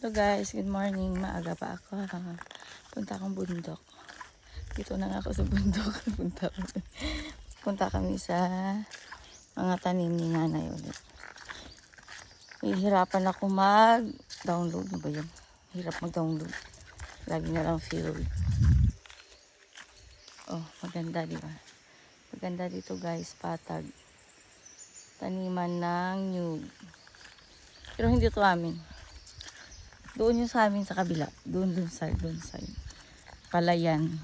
Hello guys, good morning. Maaga pa ako. Punta akong bundok. Dito na nga ako sa bundok. Punta kami sa mga tanim ni nanay ulit. Hihirapan ako mag-download. Ano ba yun? Hirap mag-download. Lagi na lang field. Oh, maganda di ba? Maganda dito guys, patag. Taniman ng nyug. Pero hindi to amin. Doon yung sa amin sa kabila. Doon side. Palayan.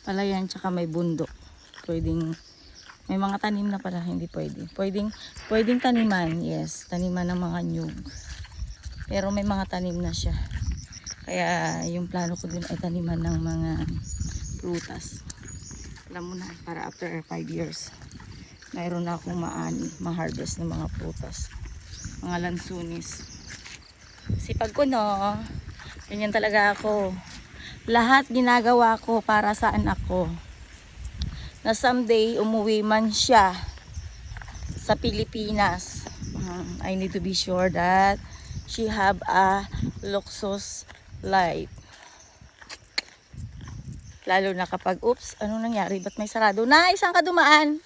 Palayan tsaka may bundok. Pwedeng, may mga tanim na pala, hindi pwede. Pwedeng taniman, yes. Taniman ng mga nyug. Pero may mga tanim na siya. Kaya yung plano ko dun ay taniman ng mga prutas. Alam mo na, para after 5 years, mayroon na akong ma-harvest ng mga prutas. Mga lansunis. Sipag ko no, ganyan talaga ako. Lahat ginagawa ko para saan ako. Na someday umuwi man siya sa Pilipinas. I need to be sure that she have a luxurious life. Lalo na kapag, oops, anong nangyari? Ba't may sarado? Nay, saan ka dumaan?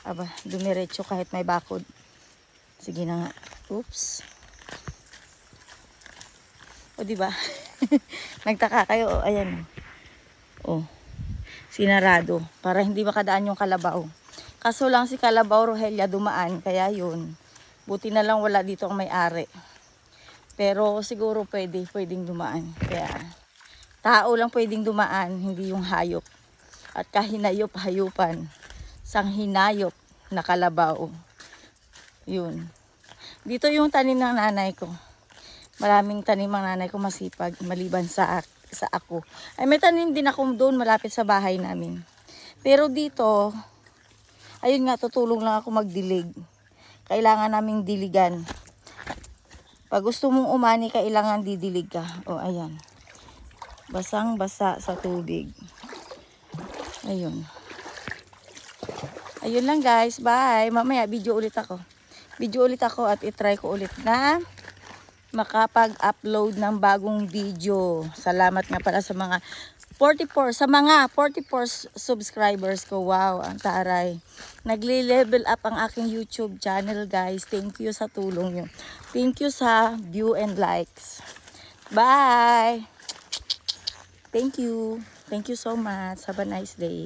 Aba, dumiretso kahit may bakod. Sige na nga. Oops. O, diba? Nagtaka kayo. O, ayan. O. Sinarado. Para hindi makadaan yung kalabaw. Kaso lang si Kalabaw Rogelia dumaan. Kaya yun. Buti na lang wala dito ang may-ari. Pero siguro pwedeng dumaan. Kaya tao lang pwedeng dumaan. Hindi yung hayop. At kahinayop-hayupan. Sang hinayop na kalabaw. Yun. Dito yung tanim ng nanay ko. Maraming tanim ng nanay ko masipag. Maliban sa ako. Ay may tanim din ako doon malapit sa bahay namin. Pero dito, ayun nga tutulong lang ako magdilig. Kailangan naming diligan. Pag gusto mong umani, kailangan didilig ka. O ayan. Basang-basa sa tubig. Ayun. Ayun lang guys. Bye. Mamaya video ulit ako. At itry ko ulit na makapag-upload ng bagong video. Salamat nga pala sa mga 44 subscribers ko. Wow, ang taray. Nagli-level up ang aking YouTube channel guys. Thank you sa tulong nyo. Thank you sa view and likes. Bye! Thank you. Thank you so much. Have a nice day.